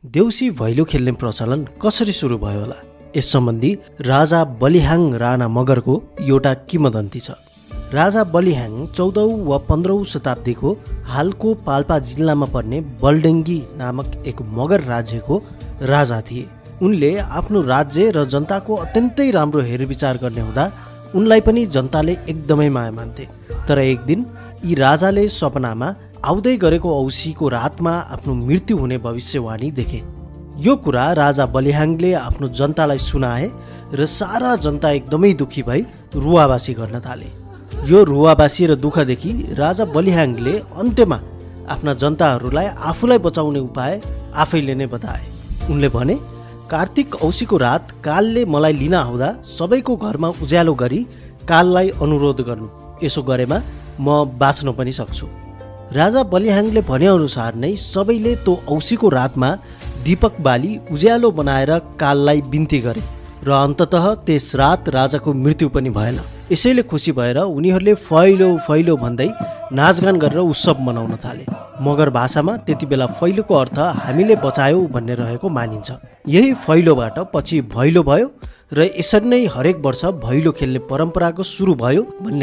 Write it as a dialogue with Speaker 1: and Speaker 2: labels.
Speaker 1: देउसी भैलो खेल्ने प्रचलन कसरी सुरु भयो होला? यस सम्बन्धी राजा बलिहाङ राणा मगरको एउटा किंवदन्ती छ। राजा बलिहाङ 14औं वा 15औं शताब्दीको हालको पाल्पा जिल्लामा पर्ने बलडेङ्गी नामक एक मगर राज्यको राजा थिए। उनले आफ्नो राज्य र जनताको अत्यन्तै राम्रो हेरविचार गर्ने हुँदा उनलाई पनि जनताले एकदमै माया मान्थे। तर एक दिन यी राजाले सपनामा आउँदै गरेको औँसीको रातमा आफ्नो मृत्यु हुने भविष्यवाणी देखे। यो कुरा राजा बलिहाङले आफ्नो जनतालाई सुनाए र सारा जनता एकदमै दुखी भई रुवाबासी गर्न थाले। यो रुवाबासी र दुःखदेखि राजा बलिहाङले अन्त्यमा आफ्ना जनताहरूलाई आफूलाई बचाउने उपाय आफैले नै बताए। उनले भने, कार्तिक औँसीको रात कालले मलाई लिन आउँदा सबैको घरमा उज्यालो गरी काललाई अनुरोध गर्नु। यसो गरेमा म बाँच्न पनि सक्छु। राजा बलिहाङले भनेअनुसार नै सबैले त्यो औँसीको रातमा दीपक बाली उज्यालो बनाएर काललाई बिन्ती गरे र अन्ततः त्यस रात राजाको मृत्यु पनि भएन। यसैले खुसी भएर उनीहरूले फैलो फैलो भन्दै नाचगान गरेर उत्सव मनाउन थाले। मगर भाषामा त्यति बेला फैलोको अर्थ हामीले बचायौँ भन्ने रहेको मानिन्छ। यही फैलोबाट पछि भैलो भयो र यसरी नै हरेक वर्ष भैलो खेल्ने परम्पराको सुरु भयो भन्ने